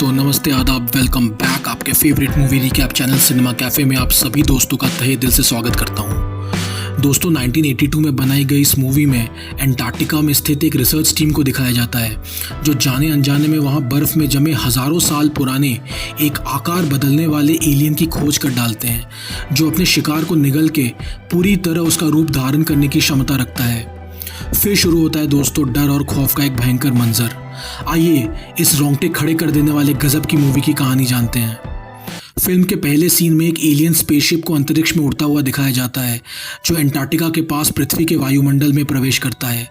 दोस्तों, नमस्ते, आदाब, वेलकम बैक। आपके favourite movie recap channel cinema cafe में आप सभी दोस्तों का तहे दिल से स्वागत करता हूं। दोस्तों, 1982 में बनाई गई इस मूवी में एंटार्क्टिका में स्थित एक रिसर्च टीम को दिखाया जाता है जो जाने अनजाने में वहां बर्फ़ में जमे हज़ारों साल पुराने एक आकार बदलने वाले एलियन की खोज कर डालते हैं जो अपने शिकार को निगल के पूरी तरह उसका रूप धारण करने की क्षमता रखता है। फिर शुरू होता है दोस्तों डर और खौफ का एक भयंकर मंजर। आइए इस रोंगटे खड़े कर देने वाले गजब की मूवी की कहानी जानते हैं। फिल्म के पहले सीन में एक एलियन स्पेसशिप को अंतरिक्ष में उड़ता हुआ दिखाया जाता है जो एंटार्क्टिका के पास पृथ्वी के वायुमंडल में प्रवेश करता है।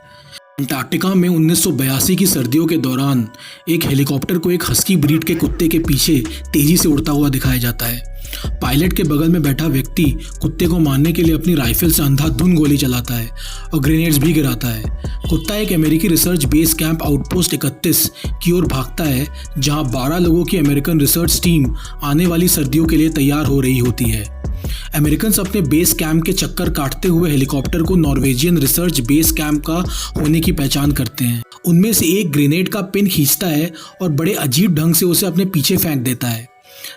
एंटार्क्टिका में 1982 की सर्दियों के दौरान एक हेलीकॉप्टर को एक हस्की ब्रीड के कुत्ते के पीछे तेजी से उड़ता हुआ दिखाया जाता है। पायलट के बगल में बैठा व्यक्ति कुत्ते को मारने के लिए अपनी राइफल से अंधाधुंध गोली चलाता है और ग्रेनेड्स भी गिराता है। कुत्ता एक अमेरिकी रिसर्च बेस कैंप आउटपोस्ट 31 की ओर भागता है जहां 12 लोगों की अमेरिकन रिसर्च टीम आने वाली सर्दियों के लिए तैयार हो रही होती है। अमेरिकन्स अपने बेस कैंप के चक्कर काटते हुए हेलीकॉप्टर को नॉर्वेजियन रिसर्च बेस कैंप का होने की पहचान करते हैं। उनमें से एक ग्रेनेड का पिन खींचता है और बड़े अजीब ढंग से उसे अपने पीछे फेंक देता है।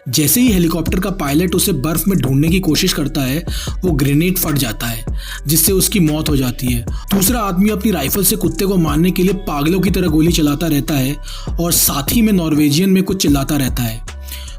जैसे ही हेलीकॉप्टर का पायलट उसे बर्फ में ढूंढने की कोशिश करता है वो ग्रेनेड फट जाता है जिससे उसकी मौत हो जाती है। दूसरा आदमी अपनी राइफल से कुत्ते को मारने के लिए पागलों की तरह गोली चलाता रहता है और साथ ही में नॉर्वेजियन में कुछ चिल्लाता रहता है।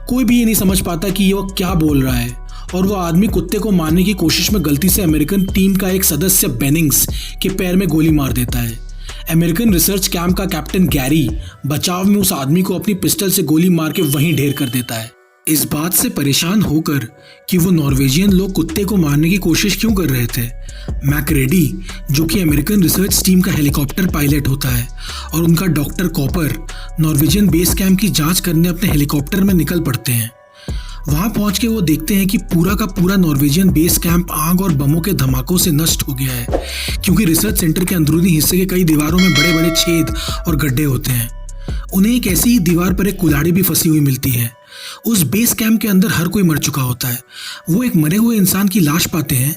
कोई भी ये नहीं समझ पाता कि वो क्या बोल रहा है और वो आदमी कुत्ते को मारने की कोशिश में गलती से अमेरिकन टीम का एक सदस्य बेनिंग्स के पैर में गोली मार देता है। अमेरिकन रिसर्च कैंप का कैप्टन गैरी बचाव में उस आदमी को अपनी पिस्टल से गोली मार के वहीं ढेर कर देता है। इस बात से परेशान होकर कि वो नॉर्वेजियन लोग कुत्ते को मारने की कोशिश क्यों कर रहे थे, मैकरेडी जो कि अमेरिकन रिसर्च टीम का हेलीकॉप्टर पायलट होता है और उनका doctor copper Norwegian base camp की जांच करने अपने हेलीकॉप्टर में निकल पड़ते हैं। वहां पहुंच के वो देखते हैं कि पूरा का पूरा नॉर्वेजियन बेस कैंप आग और बमों के धमाकों से नष्ट हो गया है क्योंकि रिसर्च सेंटर के अंदरूनी हिस्से के कई दीवारों में बड़े बड़े छेद और गड्ढे होते हैं। उन्हें एक ऐसी ही दीवार पर एक कुल्हाड़ी भी फंसी हुई मिलती है। उस बेस कैंप के अंदर हर कोई मर चुका होता है। वो एक मरे हुए इंसान की लाश पाते हैं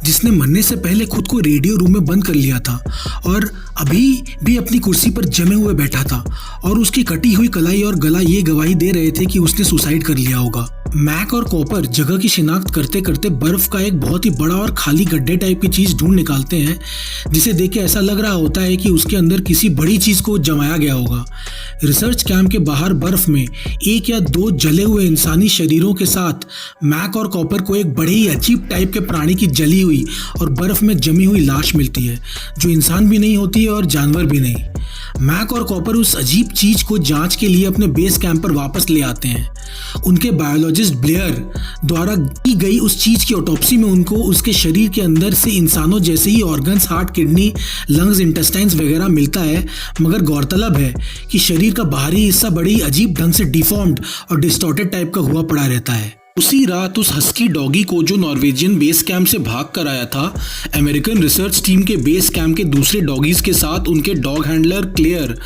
जिसने मरने से पहले खुद को रेडियो रूम में बंद कर लिया था और अभी भी अपनी कुर्सी पर जमे हुए बैठा था और उसकी कटी हुई कलाई और गला ये गवाही दे रहे थे कि उसने सुसाइड कर लिया होगा। मैक और कॉपर जगह की शिनाख्त करते करते बर्फ का एक बहुत ही बड़ा और खाली गड्ढे टाइप की चीज ढूंढ निकालते हैं जिसे देख के ऐसा लग रहा होता है कि उसके अंदर किसी बड़ी चीज को जमाया गया होगा। रिसर्च कैंप के बाहर बर्फ में एक या दो जले हुए इंसानी शरीरों के साथ मैक और कॉपर को एक बड़े ही अजीब टाइप के प्राणी की जली हुई और बर्फ में जमी हुई लाश मिलती है जो इंसान भी नहीं होती है और जानवर भी नहीं। मैक और कॉपर उस अजीब चीज को जांच के लिए अपने बेस कैंप पर वापस ले आते हैं। उनके बायोलॉजिस्ट ब्लेयर द्वारा की गई उस चीज की ऑटोप्सी में उनको उसके शरीर के अंदर से इंसानों जैसे ही organs, heart, kidney, lungs, intestines वगैरह मिलता है, मगर गौरतलब है कि शरीर का बाहरी हिस्सा बड़ी अजीब ढंग से डिफॉर्म्ड और डिस्टॉर्टेड टाइप का हुआ पड़ा रहता है। उसी रात उस हस्की डॉगी को जो नॉर्वेजियन बेस कैंप से भाग कर आया था, अमेरिकन रिसर्च टीम के बेस कैंप के दूसरे डॉगीज के साथ उनके डॉग हैंडलर क्लेयर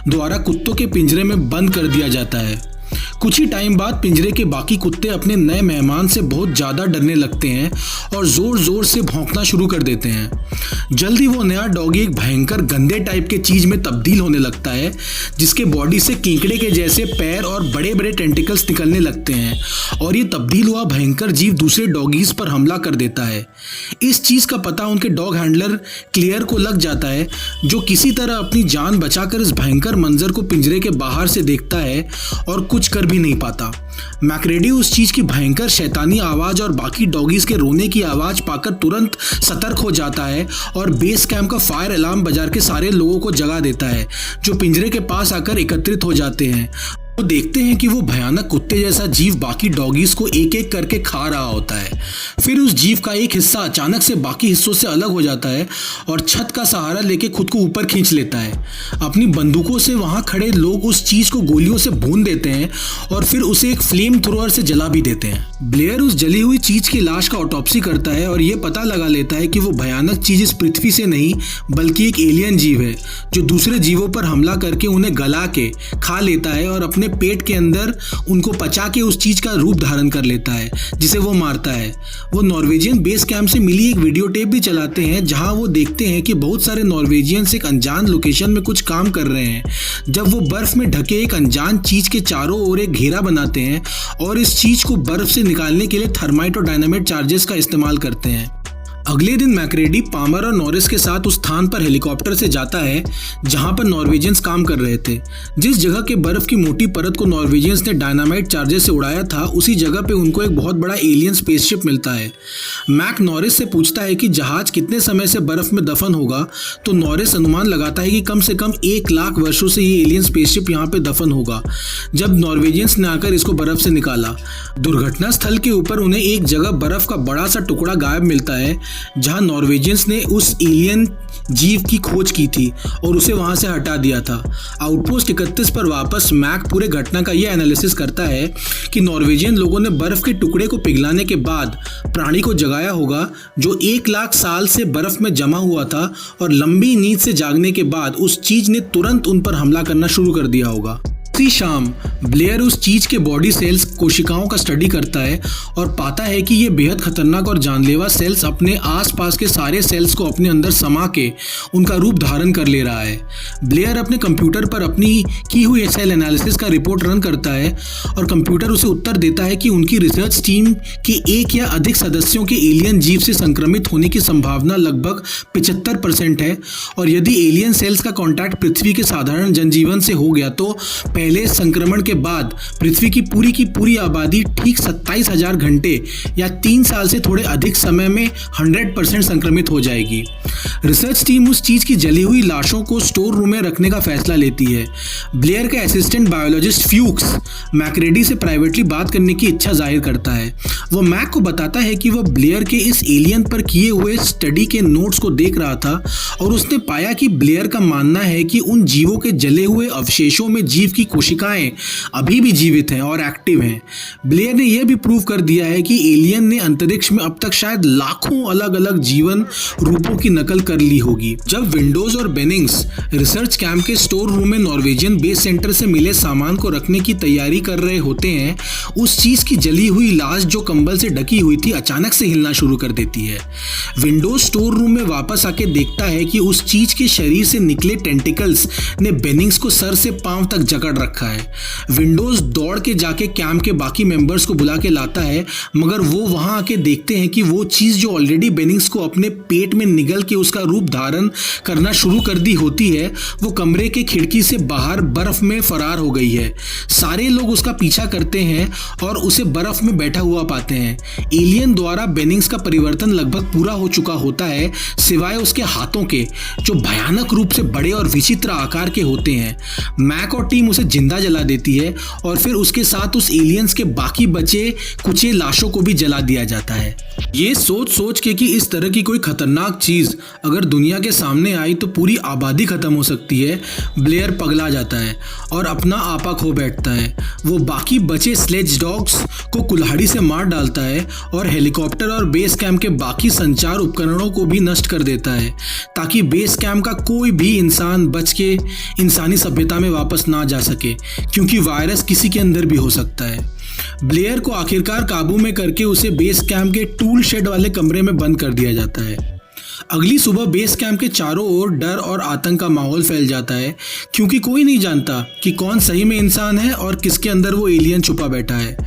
द्वारा कुत्तों के पिंजरे में बंद कर दिया जाता है। कुछ ही टाइम बाद पिंजरे के बाकी कुत्ते अपने नए मेहमान से बहुत ज़्यादा डरने लगते हैं और ज़ोर ज़ोर से भौंकना शुरू कर देते हैं। जल्दी वो नया डॉगी एक भयंकर गंदे टाइप के चीज़ में तब्दील होने लगता है जिसके बॉडी से कीकड़े के जैसे पैर और बड़े बड़े टेंटिकल्स निकलने लगते हैं और ये तब्दील हुआ भयंकर जीव दूसरे डॉगीज पर हमला कर देता है। इस चीज़ का पता उनके डॉग हैंडलर क्लियर को लग जाता है जो किसी तरह अपनी जान बचाकर इस भयंकर मंजर को पिंजरे के बाहर से देखता है और कुछ कर भी नहीं पाता। मैकरेडी उस चीज की भयंकर शैतानी आवाज और बाकी डॉगीज के रोने की आवाज पाकर तुरंत सतर्क हो जाता है और बेस कैंप का फायर अलार्म बजा के सारे लोगों को जगा देता है जो पिंजरे के पास आकर एकत्रित हो जाते हैं। वो देखते हैं कि वो भयानक कुत्ते जैसा जीव बाकी डॉगीज को एक एक करके खा रहा होता है। फिर उस जीव का एक हिस्सा अचानक से बाकी हिस्सों से अलग हो जाता है और छत का सहारा लेके खुद को ऊपर खींच लेता है। अपनी बंदूकों से वहां खड़े लोग उस चीज को गोलियों से भून देते हैं और फिर उसे एक फ्लेम थ्रोअर से जला भी देते हैं। ब्लेयर उस जली हुई चीज की लाश का ऑटोप्सी करता है और ये पता लगा लेता है कि वो भयानक चीज इस पृथ्वी से नहीं बल्कि एक एलियन जीव है जो दूसरे जीवों पर हमला करके उन्हें गला के खा लेता है और अपने पेट के अंदर उनको पचा के उस चीज का रूप धारण कर लेता है जिसे वो मारता है। वो नॉर्वेजियन बेस कैंप से मिली एक वीडियो टेप भी चलाते हैं जहां वो देखते हैं कि बहुत सारे नॉर्वेजियंस एक अनजान लोकेशन में कुछ काम कर रहे हैं। जब वो बर्फ में ढके एक अनजान चीज के चारों ओर एक घेरा बनाते हैं और इस चीज को बर्फ से निकालने के लिए थर्माइट और डायनामाइट चार्जेस का इस्तेमाल करते हैं। अगले दिन मैक्रेडी, पामर और नॉरिस के साथ उस स्थान पर हेलीकॉप्टर से जाता है जहां पर नॉर्वेजियंस काम कर रहे थे। जिस जगह के बर्फ की मोटी परत को नॉर्वेजियंस ने डायनामाइट चार्जेस से उड़ाया था, उसी जगह पे उनको एक बहुत बड़ा एलियन स्पेसशिप मिलता है। मैक नॉरिस से पूछता है कि जहाज कितने समय से बर्फ में दफन होगा, तो नॉरिस अनुमान लगाता है कि कम से कम 1 लाख वर्षों से ये एलियन स्पेसशिप यहाँ पे दफन होगा जब नॉर्वेजियंस ने आकर इसको बर्फ से निकाला। दुर्घटना स्थल के ऊपर उन्हें एक जगह बर्फ का बड़ा सा टुकड़ा गायब मिलता है जहां नॉर्वेजियंस ने उस एलियन जीव की खोज की थी और उसे वहां से हटा दिया था। आउटपोस्ट 31 पर वापस मैक पूरे घटना का यह एनालिसिस करता है कि नॉर्वेजियन लोगों ने बर्फ के टुकड़े को पिघलाने के बाद प्राणी को जगाया होगा जो 1 लाख साल से बर्फ में जमा हुआ था और लंबी नींद से जागने के बाद उस चीज ने तुरंत उन पर हमला करना शुरू कर दिया होगा। उसी शाम ब्लेयर उस चीज के बॉडी सेल्स कोशिकाओं का स्टडी करता है और पाता है कि ये बेहद खतरनाक और जानलेवा सेल्स अपने आसपास के सारे सेल्स को अपने अंदर समा के उनका रूप धारण कर ले रहा है। ब्लेयर अपने कंप्यूटर पर अपनी की हुई सेल एनालिसिस का रिपोर्ट रन करता है और कंप्यूटर उसे उत्तर देता है कि उनकी रिसर्च टीम के एक या अधिक सदस्यों के एलियन जीव से संक्रमित होने की संभावना लगभग 75% है और यदि एलियन सेल्स का कॉन्टैक्ट पृथ्वी के साधारण जनजीवन से हो गया तो पहले संक्रमण के बाद पृथ्वी की पूरी आबादी ठीक 27,000 घंटे या 3 साल से थोड़े अधिक समय में 100% संक्रमित हो जाएगी। रिसर्च टीम उस चीज की जली हुई लाशों को स्टोर रूम में रखने का फैसला लेती है। ब्लेयर का असिस्टेंट बायोलॉजिस्ट फ्यूक्स मैक्रेडी से प्राइवेटली बात करने की इच्छा जाहिर करता है। वो मैक को बताता है कि वह ब्लेयर के इस एलियन पर किए हुए स्टडी के नोट्स को देख रहा था और उसने पाया कि ब्लेयर का मानना है कि उन जीवों के जले हुए अवशेषों में जीव की कोशिकाएं अभी भी जीवित हैं और एक्टिव हैं। ब्लेयर ने यह भी प्रूव कर दिया है कि एलियन ने अंतरिक्ष में अब तक शायद लाखों अलग अलग जीवन रूपों की नकल कर ली होगी। जब विंडोज और बेनिंग्स रिसर्च कैंप के स्टोर रूम में नॉर्वेजियन बेस सेंटर से मिले सामान को रखने की तैयारी कर रहे होते हैं, उस चीज की जली हुई लाश जो कंबल से ढकी हुई थी अचानक से हिलना शुरू कर देती है। विंडोज स्टोर रूम में वापस आके देखता है कि उस चीज के शरीर से निकले टेंटिकल्स ने बेनिंग्स को सर से पांव तक जकड़ रखा है। विंडोज दौड़ के जाके कैंप के बाकी मेंबर्स को बुला के लाता है, मगर वो वहां आके देखते हैं कि वो चीज जो ऑलरेडी बेनिंग्स को अपने पेट में निगल के उसका रूप धारण करना शुरू कर दी होती है, वो कमरे के खिड़की से बाहर बर्फ में फरार हो गई है। सारे लोग उसका पीछा करते हैं और उसे बर्फ में बैठा हुआ पाते हैं। एलियन द्वारा बेनिंग्स का परिवर्तन लगभग पूरा हो चुका होता है, सिवाय उसके हाथों के जो भयानक रूप से बड़े और विचित्र आकार के होते हैं। मैक और टीम उसे जिंदा जला देती है और फिर उसके साथ उस एलियंस के बाकी बचे कुचे लाशों को भी जला दिया जाता है। ये सोच के कि इस तरह की कोई खतरनाक चीज अगर दुनिया के सामने आई तो पूरी आबादी खत्म हो सकती है, ब्लेयर पगला जाता है और अपना आपा खो बैठता है। वो बाकी बचे स्लेज डॉग्स को कुल्हाड़ी से मार डालता है और हेलीकॉप्टर और बेस कैंप के बाकी संचार उपकरणों को भी नष्ट कर देता है ताकि बेस कैंप का कोई भी इंसान बच के इंसानी सभ्यता में वापस ना जा सके, क्योंकि वायरस किसी के अंदर भी हो सकता है। ब्लेयर को आखिरकार काबू में करके उसे बेस कैंप के टूल शेड वाले कमरे में बंद कर दिया जाता है। अगली सुबह बेस कैंप के चारों ओर डर और आतंक का माहौल फैल जाता है, क्योंकि कोई नहीं जानता कि कौन सही में इंसान है और किसके अंदर वो एलियन छुपा बैठा है।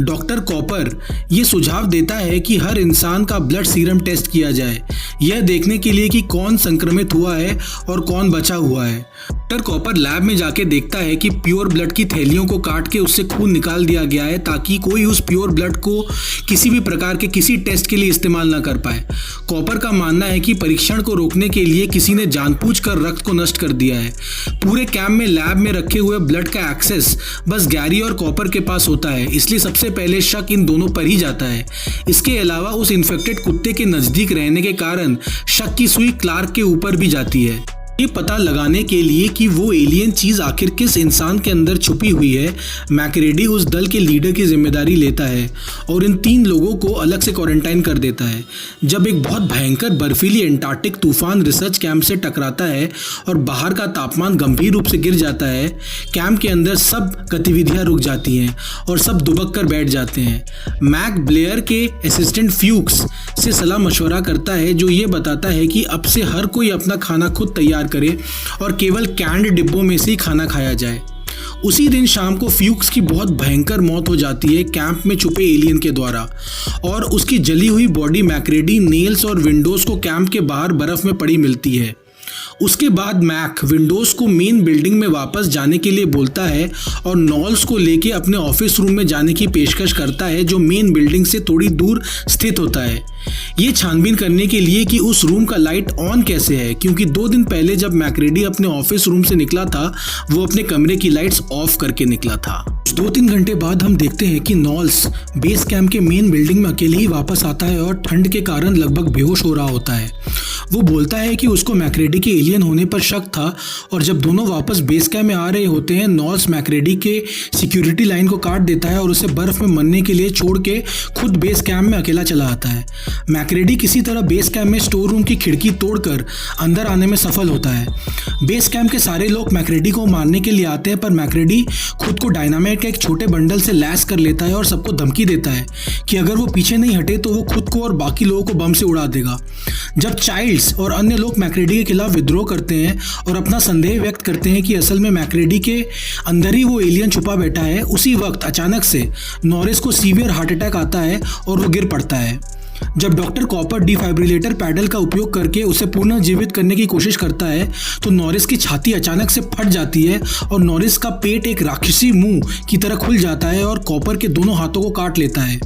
डॉक्टर कॉपर ये सुझाव देता है कि हर इंसान का ब्लड सीरम टेस्ट किया जाए, यह देखने के लिए कि कौन संक्रमित हुआ है और कौन बचा हुआ है। डॉक्टर कॉपर लैब में जाके देखता है कि प्योर ब्लड की थैलियों को काट के उससे खून निकाल दिया गया है ताकि कोई उस प्योर ब्लड को किसी भी प्रकार के किसी टेस्ट के लिए इस्तेमाल ना कर पाए। कॉपर का मानना है कि परीक्षण को रोकने के लिए किसी ने जानबूझकर रक्त को नष्ट कर दिया है। पूरे कैंप में लैब में रखे हुए ब्लड का एक्सेस बस गैरी और कॉपर के पास होता है, इसलिए सबसे पहले शक इन दोनों पर ही जाता है। इसके अलावा उस इन्फेक्टेड कुत्ते के नजदीक रहने के कारण शक की सुई क्लार्क के ऊपर भी जाती है। ये पता लगाने के लिए कि वो एलियन चीज आखिर किस इंसान के अंदर छुपी हुई है, मैक्रेडी उस दल के लीडर की जिम्मेदारी लेता है और इन 3 लोगों को अलग से क्वारंटाइन कर देता है। जब एक बहुत भयंकर बर्फीली एंटार्क्टिक तूफान रिसर्च कैंप से टकराता है और बाहर का तापमान गंभीर रूप से गिर जाता है, कैंप के अंदर सब गतिविधियां रुक जाती हैं और सब दुबक कर बैठ जाते हैं। मैक ब्लेयर के असिस्टेंट फ्यूक्स से सलाह मशवरा करता है, जो ये बताता है कि अब से हर कोई अपना खाना खुद तैयार करे और केवल कैंड डिब्बों में से ही खाना खाया जाए। उसी दिन शाम को फ्यूक्स की बहुत भयंकर मौत हो जाती है कैंप में छुपे एलियन के द्वारा, और उसकी जली हुई बॉडी मैक्रेडी, नेल्स और विंडोज को कैंप के बाहर बर्फ में पड़ी मिलती है। उसके बाद मैक विंडोज को मेन बिल्डिंग में वापस जाने के लिए बोलता है और नॉल्स को लेके अपने ऑफिस रूम में जाने की पेशकश करता है, जो मेन बिल्डिंग से थोड़ी दूर स्थित होता है। ये छानबीन करने के लिए कि उस रूम का लाइट ऑन कैसे है, क्योंकि 2 दिन पहले जब मैक्रेडी अपने ऑफिस रूम से निकला था, वो अपने कमरे की लाइट्स ऑफ करके निकला था। 2-3 घंटे बाद हम देखते हैं कि नॉल्स बेस कैंप के मेन बिल्डिंग में अकेले ही वापस आता है और ठंड के कारण लगभग बेहोश हो रहा होता है। वो बोलता है कि उसको मैक्रेडी के एलियन होने पर शक था, और जब दोनों वापस बेस कैंप में आ रहे होते हैं, नॉल्स मैक्रेडी के सिक्योरिटी लाइन को काट देता है और उसे बर्फ में मरने के लिए छोड़ के खुद बेस कैंप में अकेला चला आता है। मैक्रेडी किसी तरह बेस कैंप में स्टोर रूम की खिड़की तोड़कर अंदर आने में सफल होता है। बेस कैंप के सारे लोग मैक्रेडी को मारने के लिए आते हैं, पर मैक्रेडी खुद को डायनामाइट के एक छोटे बंडल से लैस कर लेता है और सबको धमकी देता है कि अगर वो पीछे नहीं हटे तो वो खुद को और बाकी लोगों को बम से उड़ा देगा। जब चाइल्ड्स और अन्य लोग मैक्रेडी के खिलाफ विद्रोह करते हैं और अपना संदेह व्यक्त करते हैं कि असल में मैक्रेडी के अंदर ही वो एलियन छुपा बैठा है, उसी वक्त अचानक से नॉरिस को सीवियर हार्ट अटैक आता है और वो गिर पड़ता है। जब डॉक्टर कॉपर डिफाइब्रिलेटर पैडल का उपयोग करके उसे पुनर्जीवित करने की कोशिश करता है, तो नॉरिस की छाती अचानक से फट जाती है और नॉरिस का पेट एक राक्षसी मुंह की तरह खुल जाता है और कॉपर के दोनों हाथों को काट लेता है।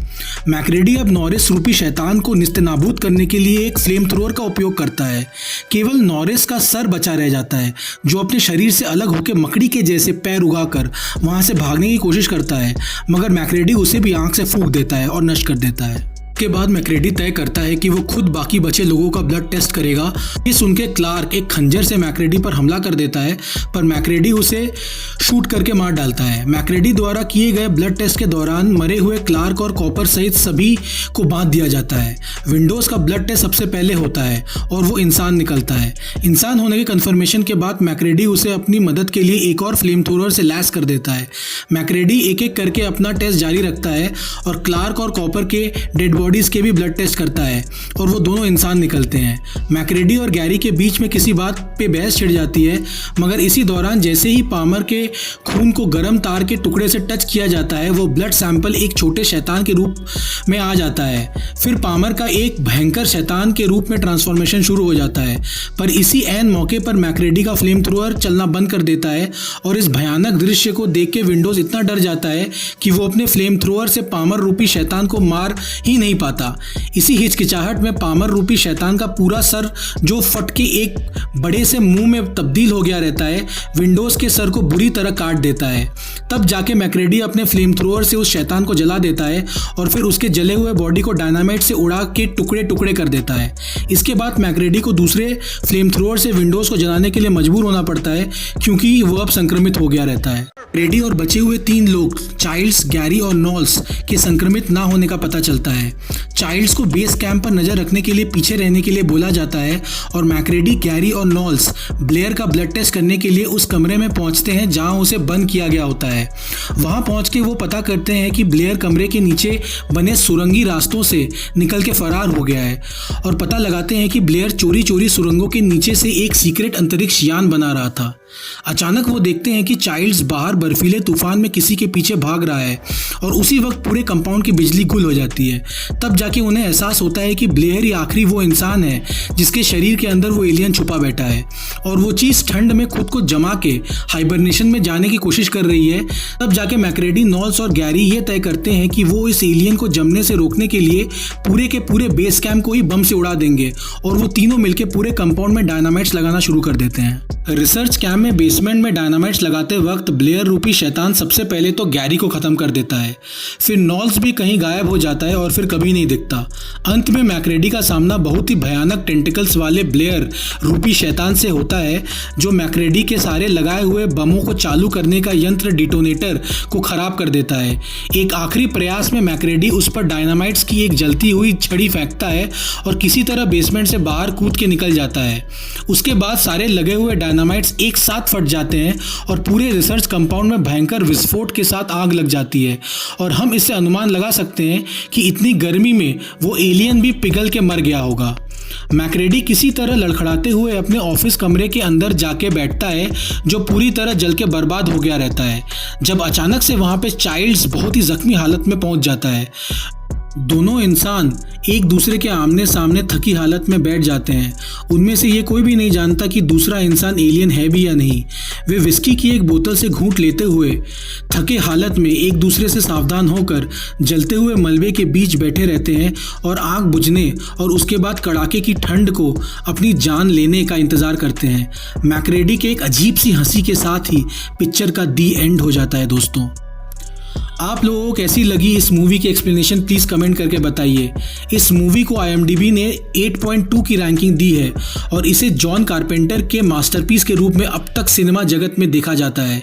मैक्रेडी अब नॉरिस रूपी शैतान को निस्तेनाबूद करने के लिए एक फ्लेम थ्रोअर का उपयोग करता है। केवल नॉरिस का सर बचा रह जाता है, जो अपने शरीर से अलग होकर मकड़ी के जैसे पैर उगाकर वहां से भागने की कोशिश करता है, मगर मैक्रेडी उसे भी आंख से फूंक देता है और नष्ट कर देता है। के बाद मैक्रेडी तय करता है कि वो खुद बाकी बचे लोगों का ब्लड टेस्ट करेगा। ये सुनकर क्लार्क एक खंजर से मैक्रेडी पर हमला कर देता है, पर मैक्रेडी उसे शूट करके मार डालता है। मैक्रेडी द्वारा किए गए ब्लड टेस्ट के दौरान मरे हुए क्लार्क और कॉपर सहित सभी को बांध दिया जाता है। विंडोज का ब्लड टेस्ट सबसे पहले होता है और वो इंसान निकलता है। इंसान होने के कंफर्मेशन के बाद मैक्रेडी उसे अपनी मदद के लिए एक और फ्लेम थ्रोअर से लैस कर देता है। मैक्रेडी एक एक करके अपना टेस्ट जारी रखता है और क्लार्क और कॉपर के डेड बॉडीज के भी ब्लड टेस्ट करता है और वो दोनों इंसान निकलते हैं। मैक्रेडी और गैरी के बीच में किसी बात पे बहस छिड़ जाती है, मगर इसी दौरान जैसे ही पामर के खून को गर्म तार के टुकड़े से टच किया जाता है, वो ब्लड सैंपल एक छोटे शैतान के रूप में आ जाता है। फिर पामर का एक भयंकर शैतान के रूप में ट्रांसफॉर्मेशन शुरू हो जाता है, पर इसी ऐन मौके पर मैक्रेडी का फ्लेम थ्रोअर चलना बंद कर देता है और इस भयानक दृश्य को देख के विंडोज इतना डर जाता है कि वो अपने फ्लेम थ्रोअर से पामर रूपी शैतान को मार ही नहीं पाता। इसी हिचकिचाहट में पामर रूपी शैतान का पूरा सर, जो फट के एक बड़े से मुंह में तब्दील हो गया रहता है, विंडोज के सर को बुरी तरह काट देता है। तब जाके मैक्रेडी अपने फ्लेम थ्रोअर से उस शैतान को जला देता है और फिर उसके जले हुए बॉडी को डायनामाइट से उड़ा के टुकड़े टुकड़े कर देता है। इसके बाद मैक्रेडी को दूसरे फ्लेम थ्रोअर से विंडोज को जलाने के लिए मजबूर होना पड़ता है, क्योंकि वो अब संक्रमित हो गया रहता है। मैक्रेडी और बचे हुए 3 लोग चाइल्ड्स, गैरी और नॉल्स के संक्रमित ना होने का पता चलता है। चाइल्ड्स को बेस कैंप पर नजर रखने के लिए पीछे रहने के लिए बोला जाता है और मैक्रेडी, गैरी और नॉल्स ब्लेयर का ब्लड टेस्ट करने के लिए उस कमरे में पहुंचते हैं जहां उसे बंद किया गया होता है। वहां पहुंच के वो पता करते हैं कि ब्लेयर कमरे के नीचे बने सुरंगी रास्तों से निकल के फरार हो गया है और पता लगाते हैं कि ब्लेयर चोरी चोरी सुरंगों के नीचे से एक सीक्रेट अंतरिक्ष यान बना रहा था। अचानक वो देखते हैं कि चाइल्ड्स बाहर बर्फीले तूफान में किसी के पीछे भाग रहा है और उसी वक्त पूरे कंपाउंड की बिजली गुल हो जाती है। तब जाके उन्हें एहसास होता है कि ब्लेयर ही आखिरी वो इंसान है जिसके शरीर के अंदर वो एलियन छुपा बैठा है और वो चीज ठंड में खुद को जमा के हाइबरनेशन में जाने की कोशिश कर रही है। तब जाके मैक्रेडी, नॉल्स और गैरी ये तय करते हैं कि वो इस एलियन को जमने से रोकने के लिए पूरे के पूरे बेस कैंप को ही बम से उड़ा देंगे और वो तीनों मिलकर पूरे कंपाउंड में डायनामाइट्स लगाना शुरू कर देते हैं। रिसर्च कैंप में बेसमेंट में डायनामाइट्स लगाते वक्त ब्लेयर रूपी शैतान सबसे पहले तो गैरी को खत्म कर देता है, फिर नॉल्स भी कहीं गायब हो जाता है और फिर कभी कभी नहीं दिखता। अंत में मैक्रेडी का सामना बहुत ही भयानक टेंटिकल्स वाले ब्लेयर रूपी शैतान से होता है, जो मैक्रेडी के सारे लगाए हुए बमों को चालू करने का यंत्र डिटोनेटर को खराब कर देता है। एक आखिरी प्रयास में मैक्रेडी उस पर डायनामाइट्स की एक जलती हुई छड़ी फेंकता है और किसी तरह बेसमेंट से बाहर कूद के निकल जाता है। उसके बाद सारे लगे हुए डायनामाइट्स एक साथ फट जाते हैं और पूरे रिसर्च कंपाउंड में भयंकर विस्फोट के साथ आग लग जाती है और हम इससे अनुमान लगा सकते हैं कि इतनी गर्मी में वो एलियन भी पिघल के मर गया होगा। मैक्रेडी किसी तरह लड़खड़ाते हुए अपने ऑफिस कमरे के अंदर जाके बैठता है, जो पूरी तरह जल के बर्बाद हो गया रहता है, जब अचानक से वहां पे चाइल्ड्स बहुत ही जख्मी हालत में पहुंच जाता है। दोनों इंसान एक दूसरे के आमने सामने थकी हालत में बैठ जाते हैं। उनमें से ये कोई भी नहीं जानता कि दूसरा इंसान एलियन है भी या नहीं। वे विस्की की एक बोतल से घूंट लेते हुए थके हालत में एक दूसरे से सावधान होकर जलते हुए मलबे के बीच बैठे रहते हैं और आग बुझने और उसके बाद कड़ाके की ठंड को अपनी जान लेने का इंतज़ार करते हैं। मैक्रेडी के एक अजीब सी हंसी के साथ ही पिक्चर का दी एंड हो जाता है। दोस्तों, आप लोगों को कैसी लगी इस मूवी की एक्सप्लेनेशन प्लीज़ कमेंट करके बताइए। इस मूवी को IMDb ने 8.2 की रैंकिंग दी है और इसे जॉन कारपेंटर के मास्टरपीस के रूप में अब तक सिनेमा जगत में देखा जाता है।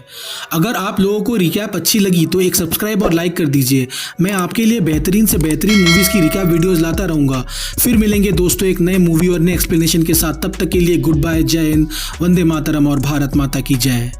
अगर आप लोगों को रिकैप अच्छी लगी तो एक सब्सक्राइब और लाइक कर दीजिए। मैं आपके लिए बेहतरीन से बेहतरीन मूवीज़ की रिकैप वीडियोज़ लाता रहूँगा। फिर मिलेंगे दोस्तों एक नए मूवी और नए एक्सप्लेनेशन के साथ। तब तक के लिए गुड बाय, जय हिंद, वंदे मातरम और भारत माता की जय।